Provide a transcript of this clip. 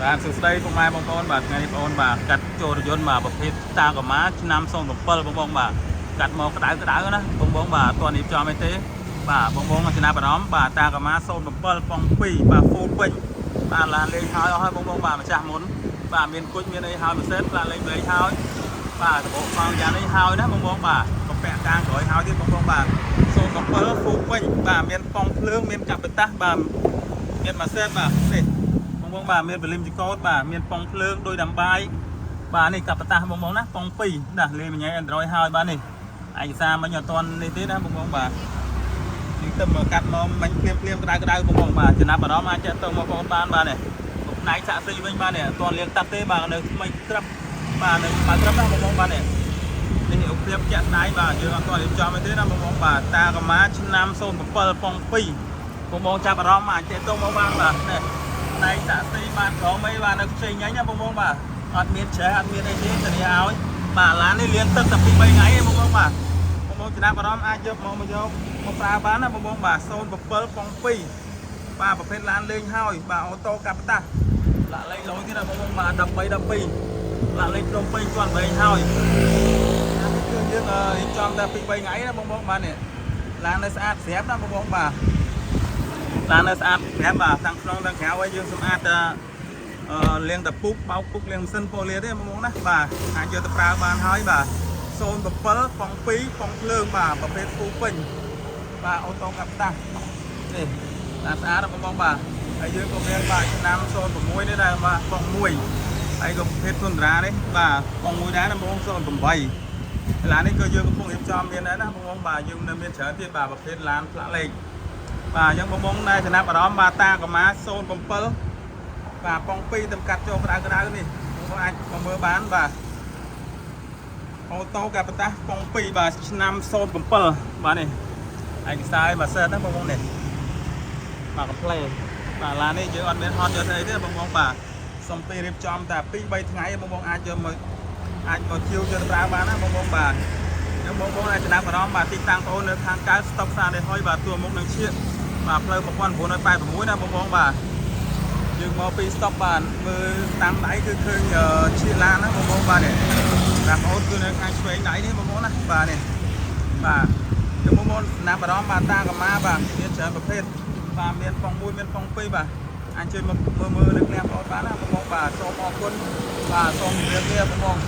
បាទសួស្តីពុកម៉ែបងប្អូនបាទថ្ងៃនេះបងប្អូនបាទកាត់ចូលរថយន្តបាទប្រភេទតាកម៉ាឆ្នាំ07បងប្អូនបាទកាត់មកក្តៅណាបងប្អូនបាទអត់ទាន់រៀបចំអីទេបាទបងប្អូនចំណាប់អារម្មណ៍បាទតាកម៉ា07ប៉ុង2បាទ full ពេញបាទឡានលេងហើយអស់ហើយបងប្អូនបាទម្ចាស់មុនបាទមានគុជមានអីហើយម៉ាស៊ីនឡានលេងហើយបាទដបផងយ៉ាងនេះហើយណាបងប្អូនបាទកំពាក់កាងក្រោយហើយទៀតបងប្អូនបាទ07 full ពេញបាទមានប៉ុងភ្លើងមានកាប់បតាសបាទមានម៉ាស៊ីនបាទនេះបងប្អូនបាទមានបលឹមជីកោតបាទមានប៉ុងភ្លើងដោយដាំបាយបាទនេះកាប់បតាសបងប្អូនណាប៉ុង2ណាលេងញ៉ៃ Android ហើយបាទនេះឯកសារមិញអត់ទាន់នេះទេណាបងប្អូនបាទនេះទៅមកកាត់មកមិញភ្លាមក្តៅបងប្អូនបាទចំណាប់អារម្មណ៍អាចទៅមកបងប្អូនបានបាទនេះផ្នែកសាក់ស៊ីវិញបាទនេះអត់ទាន់លាងតាប់ទេបាទនៅថ្មីក្រាប់បាទនៅបើក្រាប់ណាបងប្អូនបាទនេះនេះឧបភាពចាក់ដៃបាទយើងអត់ទាន់រៀបចំទេណាបងប្អូនបាទតាកម៉ាឆ្នាំ07ប៉ុង2បងប្អូនចាប់អារម្មណ៍អាចទៅមកបានបាទនេះផ្នែកសាក់ស៊ីបានក្រមអីបាទនៅខ្ចីញ៉ាញ់ណាបងប្អូនបាទអត់មានច្រេះអត់មានអីទេធានាឲ្យបាទឡាននេះលាងទឹកតែ2 3ថ្ងៃឯងបងប្អូនបាទបងប្អូនចំណាប់អារម្មណ៍អាចយកមកប្រើបានណាបងប្អូនបាទ07ប៉ុង2បាទប្រភេទឡានលេងហើយបាទអូតូកាប់តាសឡានលេងលុយទៀតណាបងប្អូនបាទ13 12ឡានលេងភ្នំពេញជាន់វែងហើយគឺយើងរៀបចំតែ2 3ថ្ងៃណាបងប្អូនបាទនេះឡាននៅស្អាតស្រាប់ណាបងប្អូនបាទឡាននៅស្អាតស្រាប់បាទទាំងក្នុងទាំងក្រៅឲ្យយើងសម្អាតលាងតែពុកបោកពុកលាងម៉ាស៊ីនប៉ូលីទេបងប្អូនណាបាទអាចយកទៅប្រើបានហើយបាទ07ប៉ុង2ប៉ុងភ្លើងបាទប្រភេទគូពេញបាទអូតូកាប់តាសនេះឡានស្អាតណាបងប្អូនបាទហើយយើងក៏មានបាទឆ្នាំ06នេះដែរបាទប៉ុង1ហើយក៏ប្រភេទទុនតារានេះបាទប៉ុង1ដែរណាបងប្អូន08ឡាននេះក៏យើងកំពុងរៀបចំមានដែរណាបងប្អូនបាទយើងនៅមានច្រើនទៀតបាទប្រភេទឡានផ្លាកលេខបាទអញ្ចឹងបងប្អូនដែលចំណាប់អារម្មណ៍បាទតាកម៉ា07បាទប៉ុង2ទៅកាត់ចូលក្តៅនេះបងប្អូនអាចមកមើលបានបាទអូតូកាបតាសប៉ុង2បាទឆ្នាំ07បាទនេះឯកសារម៉ាស៊ីនណាបងប្អូននេះបាទកំ pl បាទឡាននេះយើងអត់មានហត់យកស្អីទេបងប្អូនបាទសុំពេលរៀបចំតែ2 3ថ្ងៃបងប្អូនអាចយកមកជាវយកទៅប្រើបានណាបងប្អូនបាទអញ្ចឹងបងប្អូនអាចចំណាប់អារម្មណ៍បាទទីតាំងបងប្អូននៅខាងកើតស្តុកផ្សារនេះហើយបាទទួលមុខនឹងឈៀកបាទផ្លូវ1986ណាបងប្អូនបាទយើងមកពីស្តុកបាទមើលតាមដៃគឺឃើញឈៀកឡានណាបងប្អូនបាទនេះបងប្អូនគឺនៅខាងឆ្វេងដៃនេះបងប្អូនណាបាទនេះបាទគឺបងប្អូនចំណាប់អារម្មណ៍បាទតាកម៉ាបាទមានច្រើនប្រភេទបាទមានប៉ុង1មានប៉ុង2បាទអាចជួយមកមើលនៅក្រាមបងប្អូនបានណាបងប្អូនបាទសូមអរគុណបាទសូមជម្រាបលាបងប្អូន